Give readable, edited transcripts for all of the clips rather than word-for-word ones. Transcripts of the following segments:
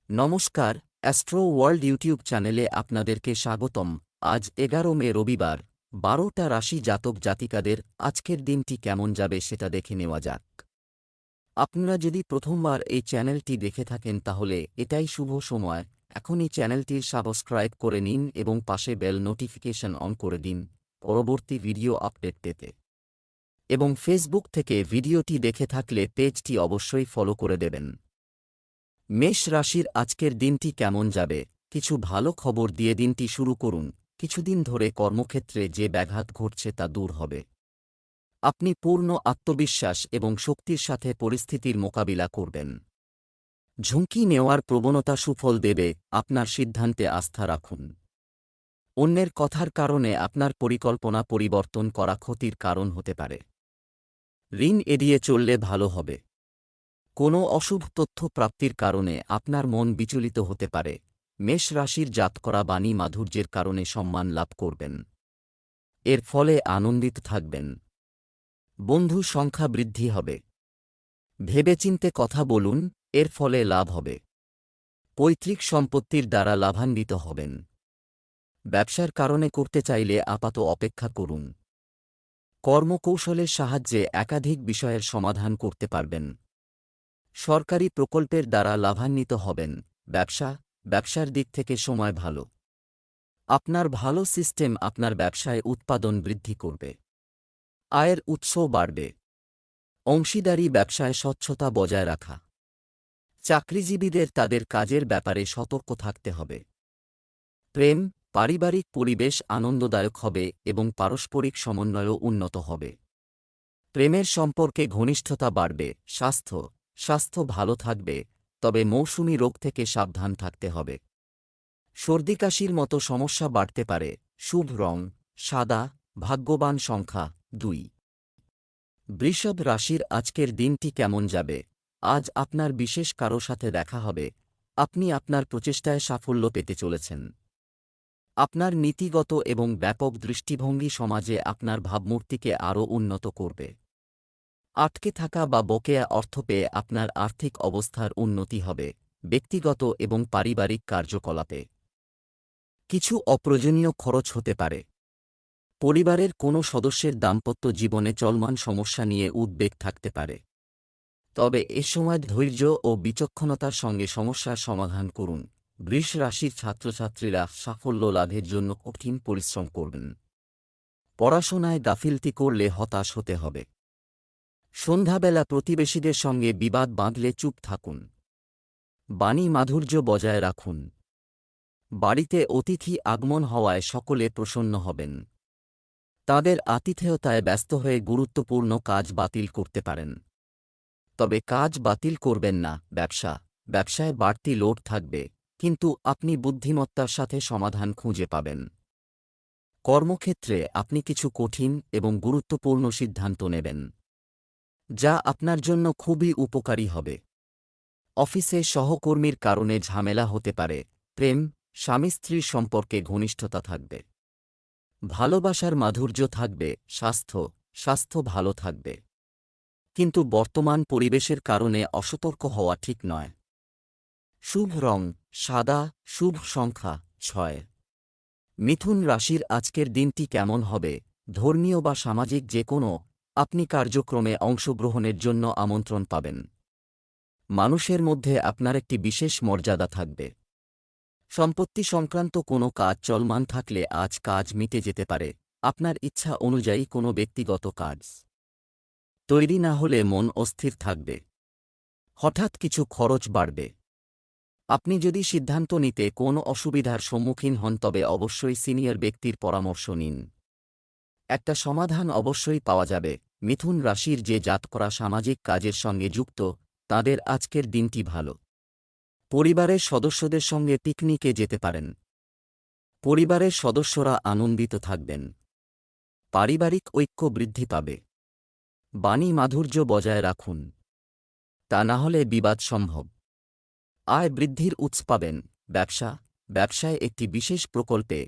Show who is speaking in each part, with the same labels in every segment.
Speaker 1: নমস্কার, astro world YouTube চ্যানেলে আপনাদেরকে স্বাগতম। আজ ১১ মে রবিবার, ১২টা রাশি জাতক জাতিকাদের আজকের দিনটি কেমন যাবে সেটা দেখে নেওয়া যাক। আপনারা যদি প্রথমবার এই চ্যানেলটি দেখে থাকেন তাহলে এটাই শুভ সময়। এখনই চ্যানেলটির সাবস্ক্রাইব করে নিন এবং পাশে বেল নোটিফিকেশন অন করে দিন পরবর্তী ভিডিও আপডেট পেতে। এবং ফেসবুক থেকে ভিডিওটি দেখে থাকলে পেজটি অবশ্যই ফলো করে দেবেন। মেষ রাশির আজকের দিনটি কেমন যাবে, কিছু ভালো খবর দিয়ে দিনটি শুরু করুন। কিছুদিন ধরে কর্মক্ষেত্রে যে ব্যাঘাত ঘটছে তা দূর হবে। আপনি পূর্ণ আত্মবিশ্বাস এবং শক্তির সাথে পরিস্থিতির মোকাবিলা করবেন। ঝুঁকি নেওয়ার প্রবণতা সুফল দেবে, আপনার সিদ্ধান্তে আস্থা রাখুন। অন্যের কথার কারণে আপনার পরিকল্পনা পরিবর্তন করা ক্ষতির কারণ হতে পারে। ঋণ এড়িয়ে চললে ভালো হবে। কোনো অশুভ তথ্য প্রাপ্তির কারণে আপনার মন বিচলিত হতে পারে। মেষ রাশির জাতকরা বাণী মাধুর্যের কারণে সম্মান লাভ করবেন। এর ফলে আনন্দিত থাকবেন। বন্ধু সংখ্যা বৃদ্ধি হবে। ভেবেচিন্তে কথা বলুন, এর ফলে লাভ হবে। পৈতৃক সম্পত্তির দ্বারা লাভান্বিত হবেন। ব্যবসার কারণে করতে চাইলে আপাত অপেক্ষা করুন। কর্মকৌশলের সাহায্যে একাধিক বিষয়ের সমাধান করতে পারবেন। সরকারি প্রকল্পের দ্বারা লাভান্বিত হবেন। ব্যবসার দিক থেকে সময় ভালো। আপনার ভালো সিস্টেম আপনার ব্যবসায় উৎপাদন বৃদ্ধি করবে। আয়ের উৎস বাড়বে। অংশীদারি ব্যবসায় স্বচ্ছতা বজায় রাখা। চাকরিজীবীদের তাদের কাজের ব্যাপারে সতর্ক থাকতে হবে। প্রেম, পারিবারিক পরিবেশ আনন্দদায়ক হবে এবং পারস্পরিক সমন্বয়ও উন্নত হবে। প্রেমের সম্পর্কে ঘনিষ্ঠতা বাড়বে। স্বাস্থ্য ভালো থাকবে, তবে মৌসুমী রোগ থেকে সাবধান থাকতে হবে। সর্দিকাশির মতো সমস্যা বাড়তে পারে। শুভ রং সাদা। ভাগ্যবান সংখ্যা ২। বৃষভ রাশির আজকের দিনটি কেমন যাবে। আজ আপনার বিশেষ কারো সাথে দেখা হবে। আপনি আপনার প্রচেষ্টায় সাফল্য পেতে চলেছেন। আপনার নীতিগত এবং ব্যাপক দৃষ্টিভঙ্গি সমাজে আপনার ভাবমূর্তিকে আরও উন্নত করবে। আটকে থাকা বা বকেয়া অর্থ পেয়ে আপনার আর্থিক অবস্থার উন্নতি হবে। ব্যক্তিগত এবং পারিবারিক কার্যকলাপে কিছু অপ্রয়োজনীয় খরচ হতে পারে। পরিবারের কোনো সদস্যের দাম্পত্য জীবনে চলমান সমস্যা নিয়ে উদ্বেগ থাকতে পারে। তবে এ সময় ধৈর্য ও বিচক্ষণতার সঙ্গে সমস্যার সমাধান করুন। বৃষ রাশির ছাত্রছাত্রীরা সাফল্য লাভের জন্য কঠিন পরিশ্রম করবেন। পড়াশোনায় গাফিলতি করলে হতাশ হতে হবে। সন্ধ্যাবেলা প্রতিবেশীদের সঙ্গে বিবাদ বাঁধলে চুপ থাকুন। বাণী মাধুর্য বজায় রাখুন। বাড়িতে অতিথি আগমন হওয়ায় সকলে প্রসন্ন হবেন। তাদের আতিথেয়তায় ব্যস্ত হয়ে গুরুত্বপূর্ণ কাজ বাতিল করতে পারেন। তবে কাজ বাতিল করবেন না। ব্যবসায় বাড়তি লোড থাকবে, কিন্তু আপনি বুদ্ধিমত্তার সাথে সমাধান খুঁজে পাবেন। কর্মক্ষেত্রে আপনি কিছু কঠিন এবং গুরুত্বপূর্ণ সিদ্ধান্ত নেবেন, যা আপনার জন্য খুবই উপকারী হবে। অফিসে সহকর্মীর কারণে ঝামেলা হতে পারে। প্রেম, স্বামী স্ত্রীর সম্পর্কে ঘনিষ্ঠতা থাকবে। ভালোবাসার মাধুর্য থাকবে। স্বাস্থ্য ভালো থাকবে, কিন্তু বর্তমান পরিবেশের কারণে অসতর্ক হওয়া ঠিক নয়। শুভ রং সাদা। শুভ সংখ্যা ৬। মিথুন রাশির আজকের দিনটি কেমন হবে। ধর্মীয় বা সামাজিক যে কোনো আপনি কার্যক্রমে অংশগ্রহণের জন্য আমন্ত্রণ পাবেন। মানুষের মধ্যে আপনার একটি বিশেষ মর্যাদা থাকবে। সম্পত্তি সংক্রান্ত কোনো কাজ চলমান থাকলে আজ কাজ মিটে যেতে পারে। আপনার ইচ্ছা অনুযায়ী কোনো ব্যক্তিগত কাজ তৈরি না হলে মন অস্থির থাকবে। হঠাৎ কিছু খরচ বাড়বে। আপনি যদি সিদ্ধান্ত নিতে কোনো অসুবিধার সম্মুখীন হন তবে অবশ্যই সিনিয়র ব্যক্তির পরামর্শ নিন। একটা সমাধান অবশ্যই পাওয়া যাবে। মিথুন রাশির যে জাতকরা সামাজিক কাজের সঙ্গে যুক্ত তাদের আজকের দিনটি ভালো। পরিবারের সদস্যদের সঙ্গে পিকনিকে যেতে পারেন। পরিবারের সদস্যরা আনন্দিত থাকবেন। পারিবারিক ঐক্য বৃদ্ধি পাবে। বাণী মাধুর্য বজায় রাখুন, তা না হলে বিবাদ সম্ভব। আয় বৃদ্ধির উৎস পাবেন। ব্যবসায় একটি বিশেষ প্রকল্পে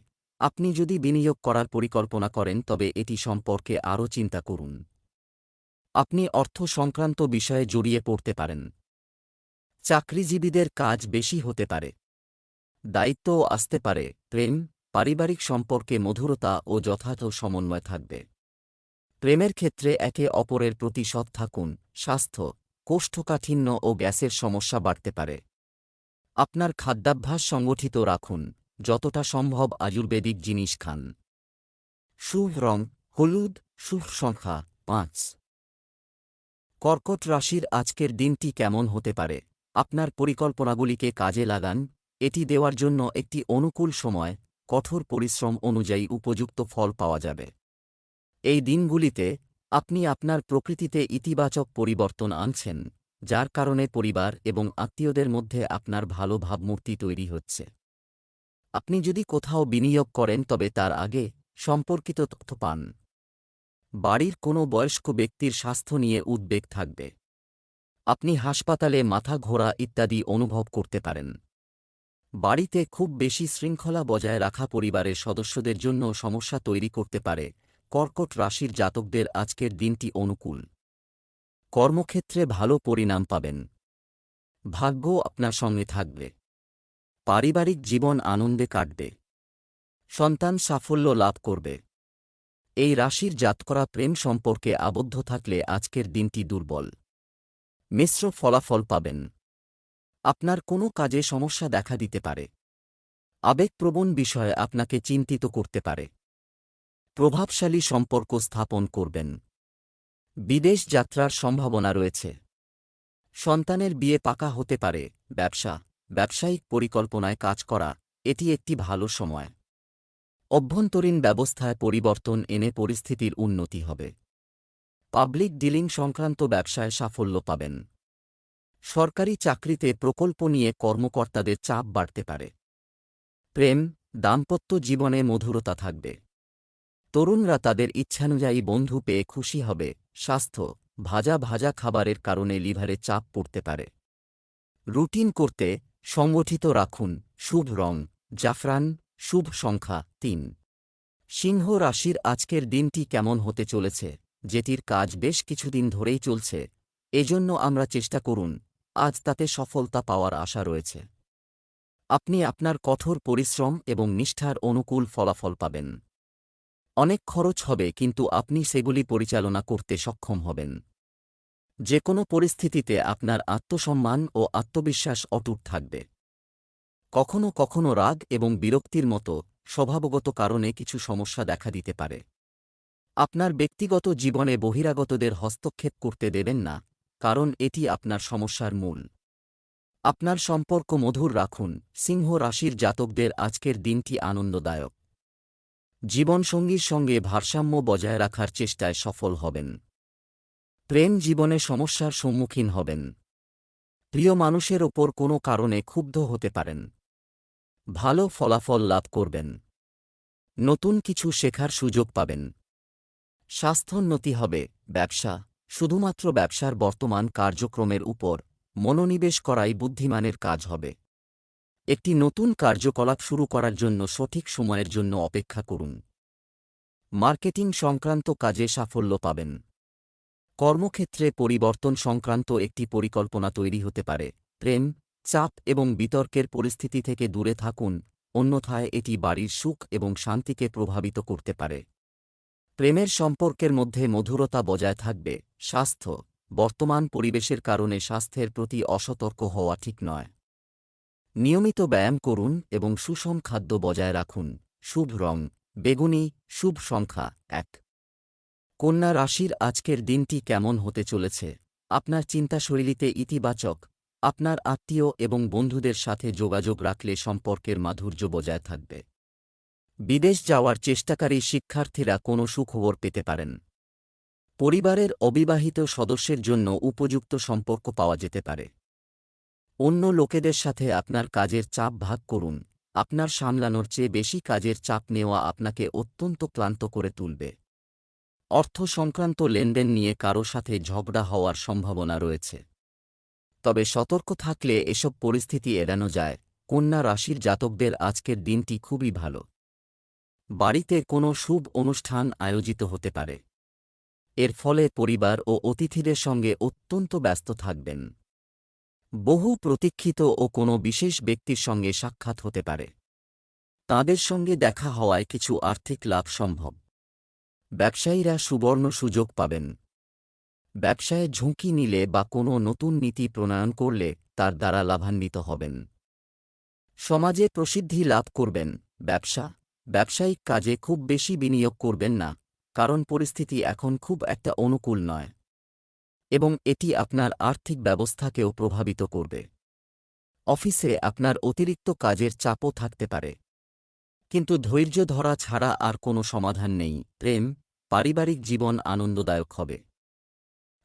Speaker 1: আপনি যদি বিনিয়োগ করার পরিকল্পনা করেন তবে এটি সম্পর্কে আরও চিন্তা করুন। আপনি অর্থ সংক্রান্ত বিষয়ে জড়িয়ে পড়তে পারেন। চাকরিজীবীদের কাজ বেশি হতে পারে। দায়িত্বও আসতে পারে। প্রেম, পারিবারিক সম্পর্কে মধুরতা ও যথাযথ সমন্বয় থাকবে। প্রেমের ক্ষেত্রে একে অপরের প্রতি সৎ থাকুন। স্বাস্থ্য, কোষ্ঠকাঠিন্য ও গ্যাসের সমস্যা বাড়তে পারে। আপনার খাদ্যাভ্যাস সংগঠিত রাখুন, যতটা সম্ভব আয়ুর্বেদিক জিনিস খান। শুভ রং হলুদ, শুভ সংখ্যা 5। কর্কট রাশির আজকের দিনটি কেমন হতে পারে? আপনার পরিকল্পনাগুলিকে কাজে লাগান, এটি দেওয়ার জন্য একটি অনুকূল সময়। কঠোর পরিশ্রম অনুযায়ী উপযুক্ত ফল পাওয়া যাবে। এই দিনগুলিতে আপনি আপনার প্রকৃতিতে ইতিবাচক পরিবর্তন আনছেন, যার কারণে পরিবার এবং আত্মীয়দের মধ্যে আপনার ভালো ভাবমূর্তি তৈরি হচ্ছে। আপনি যদি কোথাও বিনিয়োগ করেন তবে তার আগে সম্পর্কিত তথ্য পান। বাড়ির কোনো বয়স্ক ব্যক্তির স্বাস্থ্য নিয়ে উদ্বেগ থাকবে। আপনি হাসপাতালে মাথা ঘোরা ইত্যাদি অনুভব করতে পারেন। বাড়িতে খুব বেশি শৃঙ্খলা বজায় রাখা পরিবারের সদস্যদের জন্য সমস্যা তৈরি করতে পারে। কর্কট রাশির জাতকদের আজকের দিনটি অনুকূল। কর্মক্ষেত্রে ভালো পরিণাম পাবেন। ভাগ্য আপনার সঙ্গে থাকবে। পারিবারিক জীবন আনন্দে কাটবে। সন্তান সাফল্য লাভ করবে। এই রাশির জাতকরা প্রেম সম্পর্কে আবদ্ধ থাকলে আজকের দিনটি দুর্বল। মিশ্র ফলাফল পাবেন। আপনার কোনো কাজে সমস্যা দেখা দিতে পারে। আবেগপ্রবণ বিষয়ে আপনাকে চিন্তিত করতে পারে। প্রভাবশালী সম্পর্ক স্থাপন করবেন। বিদেশ যাত্রার সম্ভাবনা রয়েছে। সন্তানের বিয়ে পাকা হতে পারে। ব্যবসায়িক পরিকল্পনায় কাজ করা, এটি একটি ভালো সময়। অভ্যন্তরীণ ব্যবস্থায় পরিবর্তন এনে পরিস্থিতির উন্নতি হবে। পাবলিক ডিলিং সংক্রান্ত ব্যবসায় সাফল্য পাবেন। সরকারি চাকরিতে প্রকল্প নিয়ে কর্মকর্তাদের চাপ বাড়তে পারে। প্রেম, দাম্পত্য জীবনে মধুরতা থাকবে। তরুণরা তাদের ইচ্ছানুযায়ী বন্ধু পেয়ে খুশি হবে। স্বাস্থ্য, ভাজা খাবারের কারণে লিভারে চাপ পড়তে পারে। রুটিন করতে সংগঠিত রাখুন। শুভ রং জাফরান, শুভ সংখ্যা 3। সিংহ রাশির আজকের দিনটি কেমন হতে চলেছে? যেটির কাজ বেশ কিছুদিন ধরেই চলছে, এজন্য আমরা চেষ্টা করুন, আজ তাতে সফলতা পাওয়ার আশা রয়েছে। আপনি আপনার কঠোর পরিশ্রম এবং নিষ্ঠার অনুকূল ফলাফল পাবেন। অনেক খরচ হবে, কিন্তু আপনি সেগুলি পরিচালনা করতে সক্ষম হবেন। যে কোনো পরিস্থিতিতে আপনার আত্মসম্মান ও আত্মবিশ্বাস অটুট থাকবে। কখনো কখনো রাগ এবং বিরক্তির মতো স্বভাবগত কারণে কিছু সমস্যা দেখা দিতে পারে। আপনার ব্যক্তিগত জীবনে বহিরাগতদের হস্তক্ষেপ করতে দেবেন না, কারণ এটি আপনার সমস্যার মূল। আপনার সম্পর্ক মধুর রাখুন। সিংহ রাশির জাতকদের আজকের দিনটি আনন্দদায়ক। জীবনসঙ্গীর সঙ্গে ভারসাম্য বজায় রাখার চেষ্টায় সফল হবেন। প্রেম জীবনে সমস্যার সম্মুখীন হবেন। প্রিয় মানুষের ওপর কোনো কারণে ক্ষুব্ধ হতে পারেন। ভালো ফলাফল লাভ করবেন। নতুন কিছু শেখার সুযোগ পাবেন। স্বাস্থ্যোন্নতি হবে। শুধুমাত্র ব্যবসার বর্তমান কার্যক্রমের উপর মনোনিবেশ করাই বুদ্ধিমানের কাজ হবে। একটি নতুন কার্যকলাপ শুরু করার জন্য সঠিক সময়ের জন্য অপেক্ষা করুন। মার্কেটিং সংক্রান্ত কাজে সাফল্য পাবেন। কর্মক্ষেত্রে পরিবর্তন সংক্রান্ত একটি পরিকল্পনা তৈরি হতে পারে। প্রেম, চাপ এবং বিতর্কের পরিস্থিতি থেকে দূরে থাকুন, অন্যথায় এটি বাড়ির সুখ এবং শান্তিকে প্রভাবিত করতে পারে। প্রেমের সম্পর্কের মধ্যে মধুরতা বজায় থাকবে। স্বাস্থ্য, বর্তমান পরিবেশের কারণে স্বাস্থ্যের প্রতি অসতর্ক হওয়া ঠিক নয়। নিয়মিত ব্যায়াম করুন এবং সুষম খাদ্য বজায় রাখুন। শুভ রং বেগুনি, শুভ সংখ্যা 1। কন্যা রাশির আজকের দিনটি কেমন হতে চলেছে? আপনার চিন্তাশৈলীতে ইতিবাচক। আপনার আত্মীয় এবং বন্ধুদের সাথে যোগাযোগ রাখলে সম্পর্কের মাধুর্য বজায় থাকবে। বিদেশ যাওয়ার চেষ্টাকারী শিক্ষার্থীরা কোনো সুখবর পেতে পারেন। পরিবারের অবিবাহিত সদস্যের জন্য উপযুক্ত সম্পর্ক পাওয়া যেতে পারে। অন্য লোকেদের সাথে আপনার কাজের চাপ ভাগ করুন। আপনার সামলানোর চেয়ে বেশি কাজের চাপ নেওয়া আপনাকে অত্যন্ত ক্লান্ত করে তুলবে। অর্থ সংক্রান্ত লেনদেন নিয়ে কারো সাথে ঝগড়া হওয়ার সম্ভাবনা রয়েছে, তবে সতর্ক থাকলে এসব পরিস্থিতি এড়ানো যায়। কন্যা রাশির জাতকদের আজকের দিনটি খুবই ভালো। বাড়িতে কোনো শুভ অনুষ্ঠান আয়োজিত হতে পারে। এর ফলে পরিবার ও অতিথিদের সঙ্গে অত্যন্ত ব্যস্ত থাকবেন। বহু প্রতীক্ষিত ও কোনো বিশেষ ব্যক্তির সঙ্গে সাক্ষাৎ হতে পারে। তাঁদের সঙ্গে দেখা হওয়ায় কিছু আর্থিক লাভ সম্ভব। ব্যবসায়ীরা সুবর্ণ সুযোগ পাবেন। ব্যবসায়ে ঝুঁকি নিলে বা কোনো নতুন নীতি প্রণয়ন করলে তার দ্বারা লাভান্বিত হবেন। সমাজে প্রসিদ্ধি লাভ করবেন। ব্যবসায়িক কাজে খুব বেশি বিনিয়োগ করবেন না, কারণ পরিস্থিতি এখন খুব একটা অনুকূল নয় এবং এটি আপনার আর্থিক ব্যবস্থাকেও প্রভাবিত করবে। অফিসে আপনার অতিরিক্ত কাজের চাপও থাকতে পারে, কিন্তু ধৈর্য ধরা ছাড়া আর কোনো সমাধান নেই। পারিবারিক জীবন আনন্দদায়ক হবে।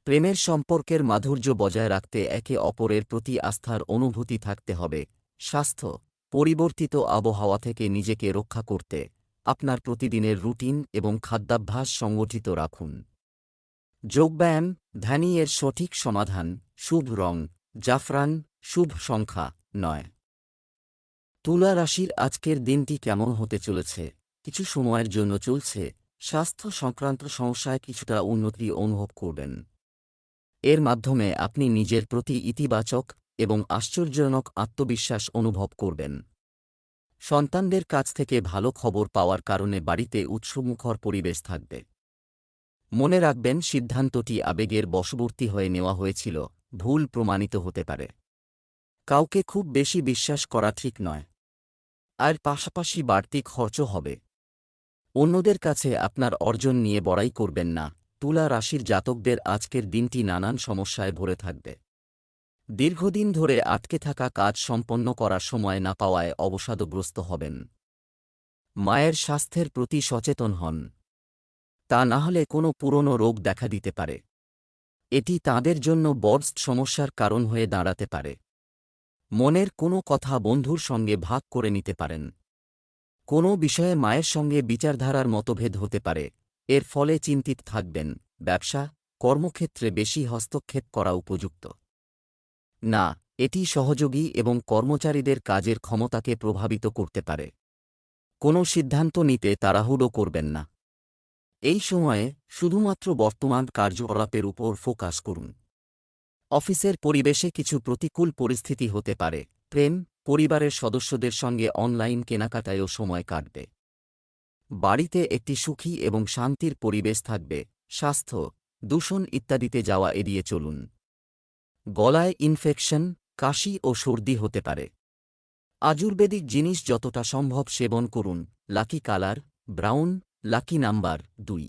Speaker 1: প্রেমের সম্পর্কের মাধুর্য বজায় রাখতে একে অপরের প্রতি আস্থার অনুভূতি থাকতে হবে। স্বাস্থ্য, পরিবর্তিত আবহাওয়া থেকে নিজেকে রক্ষা করতে আপনার প্রতিদিনের রুটিন এবং খাদ্যাভ্যাস সংগঠিত রাখুন। যোগব্যায়াম, ধ্যানের সঠিক সমাধান। শুভ রং জাফরান, শুভ সংখ্যা 9। তুলা রাশির আজকের দিনটি কেমন হতে চলেছে? কিছু সময়ের জন্য চলছে স্বাস্থ্য সংক্রান্ত সমস্যায় কিছুটা উন্নতি অনুভব করবেন। এর মাধ্যমে আপনি নিজের প্রতি ইতিবাচক এবং আশ্চর্যজনক আত্মবিশ্বাস অনুভব করবেন। সন্তানদের কাছ থেকে ভালো খবর পাওয়ার কারণে বাড়িতে উৎসমুখর পরিবেশ থাকবে। মনে রাখবেন, সিদ্ধান্তটি আবেগের বশবর্তী হয়ে নেওয়া হয়েছিল, ভুল প্রমাণিত হতে পারে। কাউকে খুব বেশি বিশ্বাস করা ঠিক নয়। আর পাশাপাশি বাড়তি খরচও হবে। অন্যদের কাছে আপনার অর্জন নিয়ে বড়াই করবেন না। তুলা রাশির জাতকদের আজকের দিনটি নানান সমস্যায় ভরে থাকবে। দীর্ঘদিন ধরে আটকে থাকা কাজ সম্পন্ন করার সময় না পাওয়ায় অবসাদগ্রস্ত হবেন। মায়ের স্বাস্থ্যের প্রতি সচেতন হন, তা না হলে কোনো পুরনো রোগ দেখা দিতে পারে। এটি তাঁদের জন্য বড় সমস্যার কারণ হয়ে দাঁড়াতে পারে। মনের কোনো কথা বন্ধুর সঙ্গে ভাগ করে নিতে পারেন। কোনো বিষয়ে মায়ের সঙ্গে বিচারধারার মতভেদ হতে পারে, এর ফলে চিন্তিত থাকবেন। ব্যবসা, কর্মক্ষেত্রে বেশি হস্তক্ষেপ করা উপযুক্ত না, এটি সহযোগী এবং কর্মচারীদের কাজের ক্ষমতাকে প্রভাবিত করতে পারে। কোনো সিদ্ধান্ত নিতে তাড়াহুড়ো করবেন না। এই সময়ে শুধুমাত্র বর্তমান কার্যকলাপের উপর ফোকাস করুন। অফিসের পরিবেশে কিছু প্রতিকূল পরিস্থিতি হতে পারে। পরিবারের সদস্যদের সঙ্গে অনলাইন কেনাকাটায়ও সময় কাটবে। বাড়িতে একটি সুখী এবং শান্তির পরিবেশ থাকবে। স্বাস্থ্য, দূষণ ইত্যাদিতে যাওয়া এড়িয়ে চলুন। গলায় ইনফেকশন, কাশি ও সর্দি হতে পারে। আয়ুর্বেদিক জিনিস যতটা সম্ভব সেবন করুন। Lucky colour brown, lucky number 2।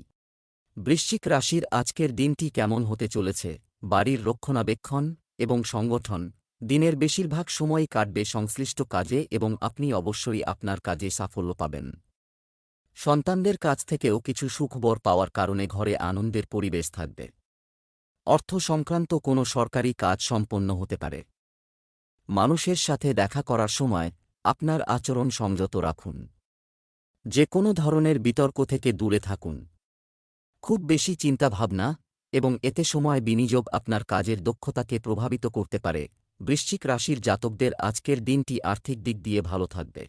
Speaker 1: বৃশ্চিক রাশির আজকের দিনটি কেমন হতে চলেছে? বাড়ির রক্ষণাবেক্ষণ এবং সংগঠন, দিনের বেশিরভাগ সময়ই কাটবে সংশ্লিষ্ট কাজে এবং আপনি অবশ্যই আপনার কাজে সাফল্য পাবেন। সন্তানদের কাছ থেকেও কিছু সুখবর পাওয়ার কারণে ঘরে আনন্দের পরিবেশ থাকবে। অর্থ সংক্রান্ত কোনো সরকারি কাজ সম্পন্ন হতে পারে। মানুষের সাথে দেখা করার সময় আপনার আচরণ সংযত রাখুন। যে কোনো ধরনের বিতর্ক থেকে দূরে থাকুন। খুব বেশি চিন্তাভাবনা এবং এতে সময় বিনিয়োগ আপনার কাজের দক্ষতাকে প্রভাবিত করতে পারে। বৃশ্চিক রাশির জাতকদের আজকের দিনটি আর্থিক দিক দিয়ে ভালো থাকবে।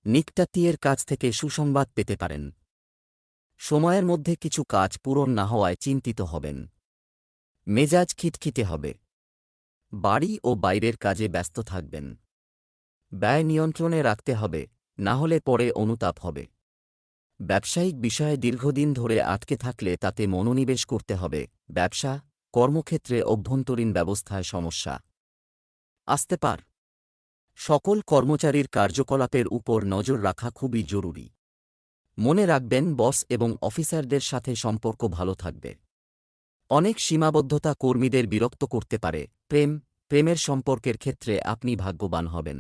Speaker 1: নিকটাত্মীয়ের কাছ থেকে সুসংবাদ পেতে পারেন। সময়ের মধ্যে কিছু কাজ পূরণ না হওয়ায় চিন্তিত হবেন। মেজাজ খিটখিটে হবে। বাড়ি ও বাইরের কাজে ব্যস্ত থাকবেন। ব্যয় নিয়ন্ত্রণে রাখতে হবে, না হলে পরে অনুতাপ হবে। ব্যবসায়িক বিষয়ে দীর্ঘদিন ধরে আটকে থাকলে তাতে মনোনিবেশ করতে হবে। ব্যবসা, কর্মক্ষেত্রে অভ্যন্তরীণ ব্যবস্থায় সমস্যা আসতে পারে। সকল কর্মচারীর কার্যকলাপের উপর নজর রাখা খুবই জরুরি। মনে রাখবেন, বস এবং অফিসারদের সাথে সম্পর্ক ভালো থাকবে। অনেক সীমাবদ্ধতা কর্মীদের বিরক্ত করতে পারে। প্রেমের সম্পর্কের ক্ষেত্রে আপনি ভাগ্যবান হবেন।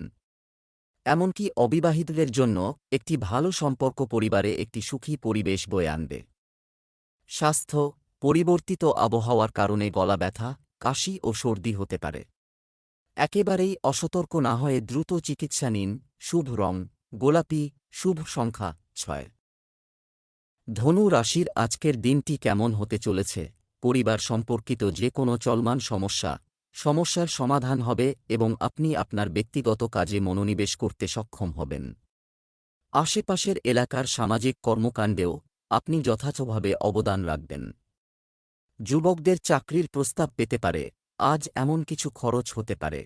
Speaker 1: এমনকি অবিবাহিতদের জন্য একটি ভালো সম্পর্ক পরিবারে একটি সুখী পরিবেশ বয়ে আনবে। স্বাস্থ্য, পরিবর্তিত আবহাওয়ার কারণে গলা ব্যথা, কাশি ও সর্দি হতে পারে। একেবারেই অসতর্ক না হয়ে দ্রুত চিকিৎসা নিন। শুভ রং গোলাপি, শুভ সংখ্যা 6। ধনু রাশির আজকের দিনটি কেমন হতে চলেছে? পরিবার সম্পর্কিত যে কোনো চলমান সমস্যার সমাধান হবে এবং আপনি আপনার ব্যক্তিগত কাজে মনোনিবেশ করতে সক্ষম হবেন। আশেপাশের এলাকার সামাজিক কর্মকাণ্ডেও আপনি যথাযথভাবে অবদান রাখবেন। যুবকদের চাকরির প্রস্তাব পেতে পারে। আজ এমন কিছু খরচ হতে পারে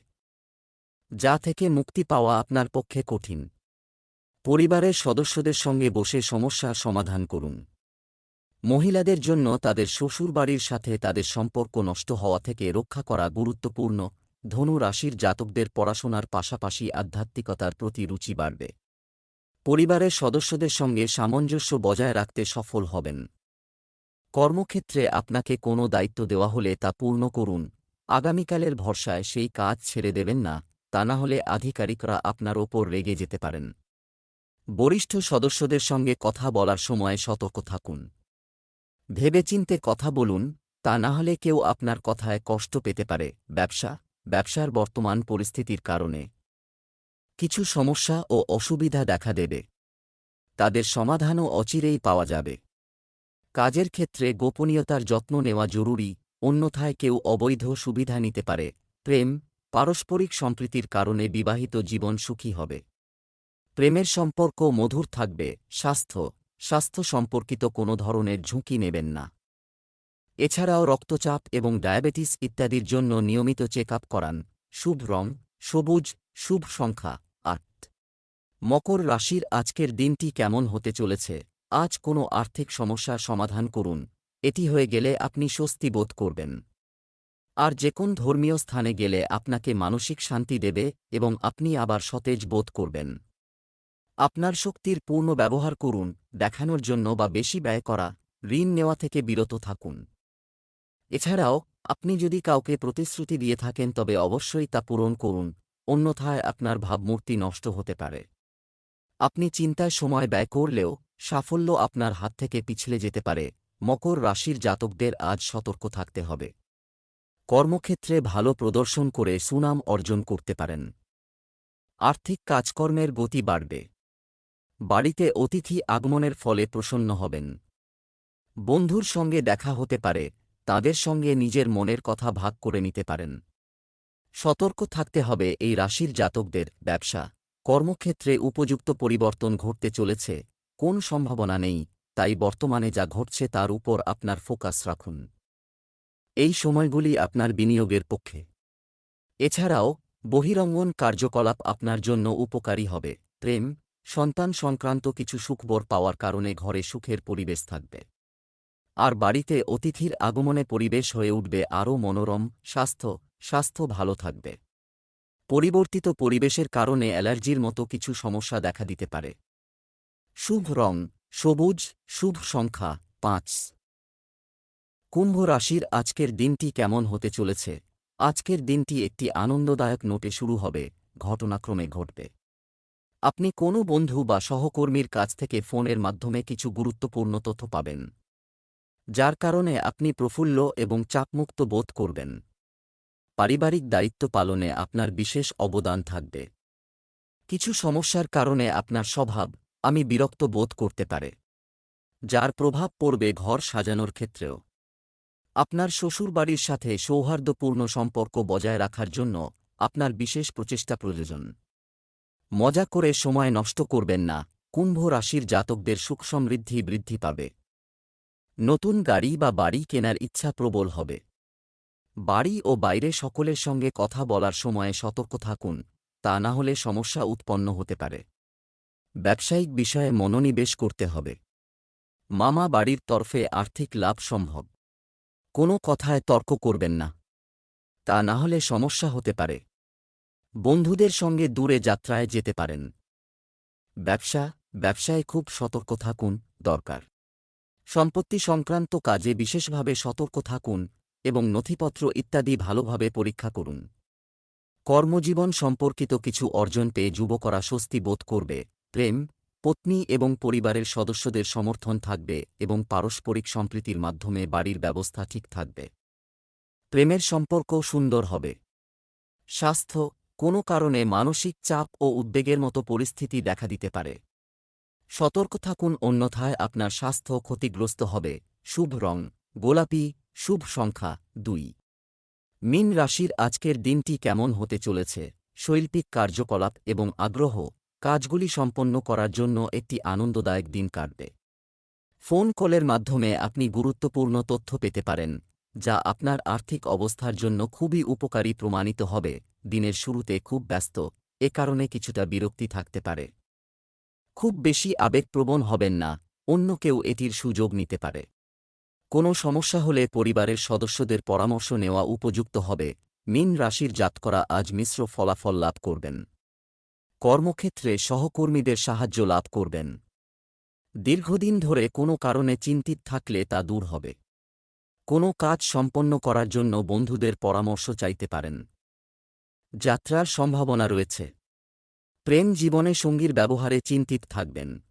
Speaker 1: যা থেকে মুক্তি পাওয়া আপনার পক্ষে কঠিন। পরিবারের সদস্যদের সঙ্গে বসে সমস্যার সমাধান করুন। মহিলাদের জন্য তাদের শ্বশুরবাড়ির সাথে তাদের সম্পর্ক নষ্ট হওয়া থেকে রক্ষা করা গুরুত্বপূর্ণ। ধনু রাশির জাতকদের পড়াশোনার পাশাপাশি আধ্যাত্মিকতার প্রতি রুচি বাড়বে। পরিবারের সদস্যদের সঙ্গে সামঞ্জস্য বজায় রাখতে সফল হবেন। কর্মক্ষেত্রে আপনাকে কোনো দায়িত্ব দেওয়া হলে তা পূর্ণ করুন। আগামীকালের ভরসায় সেই কাজ ছেড়ে দেবেন না, তা না হলে আধিকারিকরা আপনার ওপর রেগে যেতে পারেন। বরিষ্ঠ সদস্যদের সঙ্গে কথা বলার সময় সতর্ক থাকুন। ভেবেচিন্তে কথা বলুন, তা না হলে কেউ আপনার কথায় কষ্ট পেতে পারে। ব্যবসার বর্তমান পরিস্থিতির কারণে কিছু সমস্যা ও অসুবিধা দেখা দেবে। তাদের সমাধানও অচিরেই পাওয়া যাবে। কাজের ক্ষেত্রে গোপনীয়তার যত্ন নেওয়া জরুরি, অন্যথায় কেউ অবৈধ সুবিধা নিতে পারে। পারস্পরিক সম্প্রীতির কারণে বিবাহিত জীবন সুখী হবে। প্রেমের সম্পর্ক মধুর থাকবে। স্বাস্থ্য সম্পর্কিত কোনো ধরনের ঝুঁকি নেবেন না। এছাড়াও রক্তচাপ এবং ডায়াবেটিস ইত্যাদির জন্য নিয়মিত চেক আপ করান। শুভ রং সবুজ, শুভ সংখ্যা ৮। মকর রাশির আজকের দিনটি কেমন হতে চলেছে? আজ কোনো আর্থিক সমস্যার সমাধান করুন, এটি হয়ে গেলে আপনি স্বস্তি বোধ করবেন। আর যে কোন ধর্মীয় স্থানে গেলে আপনাকে মানসিক শান্তি দেবে এবং আপনি আবার সতেজ বোধ করবেন। আপনার শক্তির পূর্ণ ব্যবহার করুন, দেখানোর জন্য বা বেশি ব্যয় করা, ঋণ নেওয়া থেকে বিরত থাকুন। এছাড়াও আপনি যদি কাউকে প্রতিশ্রুতি দিয়ে থাকেন তবে অবশ্যই তা পূরণ করুন, অন্যথায় আপনার ভাবমূর্তি নষ্ট হতে পারে। আপনি চিন্তায় সময় ব্যয় করলেও সাফল্য আপনার হাত থেকে পিছলে যেতে পারে। মকর রাশির জাতকদের আজ সতর্ক থাকতে হবে। কর্মক্ষেত্রে ভালো প্রদর্শন করে সুনাম অর্জন করতে পারেন। আর্থিক কাজকর্মের গতি বাড়বে। বাড়িতে অতিথি আগমনের ফলে প্রসন্ন হবেন। বন্ধুর সঙ্গে দেখা হতে পারে, তাদের সঙ্গে নিজের মনের কথা ভাগ করে নিতে পারেন। সতর্ক থাকতে হবে এই রাশির জাতকদের। কর্মক্ষেত্রে উপযুক্ত পরিবর্তন ঘটতে চলেছে, কোন সম্ভাবনা নেই, তাই বর্তমানে যা ঘটছে তার উপর আপনার ফোকাস রাখুন। এই সময়গুলি আপনার বিনিয়োগের পক্ষে। এছাড়াও বহিরঙ্গন কার্যকলাপ আপনার জন্য উপকারী হবে। সন্তান সংক্রান্ত কিছু সুখবর পাওয়ার কারণে ঘরে সুখের পরিবেশ থাকবে। আর বাড়িতে অতিথির আগমনে পরিবেশ হয়ে উঠবে আরও মনোরম। স্বাস্থ্য ভালো থাকবে। পরিবর্তিত পরিবেশের কারণে অ্যালার্জির মতো কিছু সমস্যা দেখা দিতে পারে। শুভ রং সবুজ, শুভ সংখ্যা ৫। কুম্ভ রাশির আজকের দিনটি কেমন হতে চলেছে? আজকের দিনটি একটি আনন্দদায়ক নোটে শুরু হবে, ঘটনাক্রমে ঘটবে। আপনি কোনো বন্ধু বা সহকর্মীর কাছ থেকে ফোনের মাধ্যমে কিছু গুরুত্বপূর্ণ তথ্য পাবেন, যার কারণে আপনি প্রফুল্ল এবং চাপমুক্ত বোধ করবেন। পারিবারিক দায়িত্ব পালনে আপনার বিশেষ অবদান থাকবে। কিছু সমস্যার কারণে আপনার স্বভাব আমি বিরক্ত বোধ করতে পারে, যার প্রভাব পড়বে ঘর সাজানোর ক্ষেত্রেও। আপনার শ্বশুরবাড়ির সাথে সৌহার্দ্যপূর্ণ সম্পর্ক বজায় রাখার জন্য আপনার বিশেষ প্রচেষ্টা প্রয়োজন। মজা করে সময় নষ্ট করবেন না। কুম্ভ রাশির জাতকদের সুখ সমৃদ্ধি বৃদ্ধি পাবে। নতুন গাড়ি বা বাড়ি কেনার ইচ্ছা প্রবল হবে। বাড়ি ও বাইরে সকলের সঙ্গে কথা বলার সময়ে সতর্ক থাকুন, তা না হলে সমস্যা উৎপন্ন হতে পারে। ব্যবসায়িক বিষয়ে মনোনিবেশ করতে হবে। মামা বাড়ির তরফে আর্থিক লাভ সম্ভব। কোনো কথায় তর্ক করবেন না, তা না হলে সমস্যা হতে পারে। বন্ধুদের সঙ্গে দূরে যাত্রায় যেতে পারেন। ব্যবসায় খুব সতর্ক থাকুন দরকার। সম্পত্তি সংক্রান্ত কাজে বিশেষভাবে সতর্ক থাকুন এবং নথিপত্র ইত্যাদি ভালোভাবে পরীক্ষা করুন। কর্মজীবন সম্পর্কিত কিছু অর্জন পেয়ে যুবকরা স্বস্তি বোধ করবে। পত্নী এবং পরিবারের সদস্যদের সমর্থন থাকবে এবং পারস্পরিক সম্প্রীতির মাধ্যমে বাড়ির ব্যবস্থা ঠিক থাকবে। প্রেমের সম্পর্ক সুন্দর হবে। স্বাস্থ্য কোনো কারণে মানসিক চাপ ও উদ্বেগের মতো পরিস্থিতি দেখা দিতে পারে। সতর্ক থাকুন, অন্যথায় আপনার স্বাস্থ্য ক্ষতিগ্রস্ত হবে। শুভ রং গোলাপি, শুভ সংখ্যা ২। মীন রাশির আজকের দিনটি কেমন হতে চলেছে? শৈল্পিক কার্যকলাপ এবং আগ্রহ কাজগুলি সম্পন্ন করার জন্য একটি আনন্দদায়ক দিন কাটবে। ফোন কলের মাধ্যমে আপনি গুরুত্বপূর্ণ তথ্য পেতে পারেন। যা আপনার আর্থিক অবস্থার জন্য খুবই উপকারী প্রমাণিত হবে। দিনের শুরুতে খুব ব্যস্ত, এ কারণে কিছুটা বিরক্তি থাকতে পারে। খুব বেশি আবেগপ্রবণ হবেন না, অন্য কেউ এটির সুযোগ নিতে পারে। কোনো সমস্যা হলে পরিবারের সদস্যদের পরামর্শ নেওয়া উপযুক্ত হবে। মীন রাশির জাতকরা আজ মিশ্র ফলাফল লাভ করবেন। কর্মক্ষেত্রে সহকর্মীদের সাহায্য লাভ করবেন। দীর্ঘদিন ধরে কোনো কারণে চিন্তিত থাকলে তা দূর হবে। কোনো কাজ সম্পন্ন করার জন্য বন্ধুদের পরামর্শ চাইতে পারেন। যাত্রার সম্ভাবনা রয়েছে। প্রেম জীবনে সঙ্গীর ব্যবহারে চিন্তিত থাকবেন।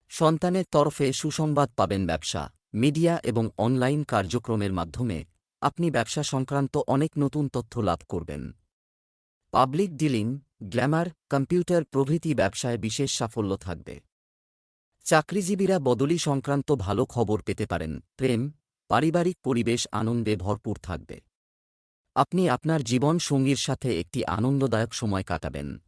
Speaker 1: সন্তানের তরফে সুসংবাদ পাবেন। ব্যবসা, মিডিয়া এবং অনলাইন কার্যক্রমের মাধ্যমে আপনি ব্যবসা সংক্রান্ত অনেক নতুন তথ্য লাভ করবেন। পাবলিক ডিলিং, গ্ল্যামার, কম্পিউটার প্রভৃতি ব্যবসায় বিশেষ সাফল্য থাকবে। চাকরিজীবীরা বদলি সংক্রান্ত ভালো খবর পেতে পারেন। প্রেম, পারিবারিক পরিবেশ আনন্দে ভরপুর থাকবে। আপনি আপনার জীবন সঙ্গীর সাথে একটি আনন্দদায়ক সময় কাটাবেন।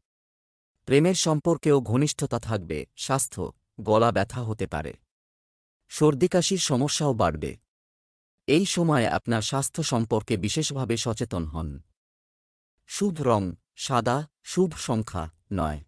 Speaker 1: প্রেমের সম্পর্কেও ঘনিষ্ঠতা থাকবে। স্বাস্থ্য, গলা ব্যথা হতে পারে। সর্দিকাশির সমস্যাও বাড়বে। এই সময়ে আপনার স্বাস্থ্য সম্পর্কে বিশেষভাবে সচেতন হন। শুভ রং সাদা, শুভ সংখ্যা 9।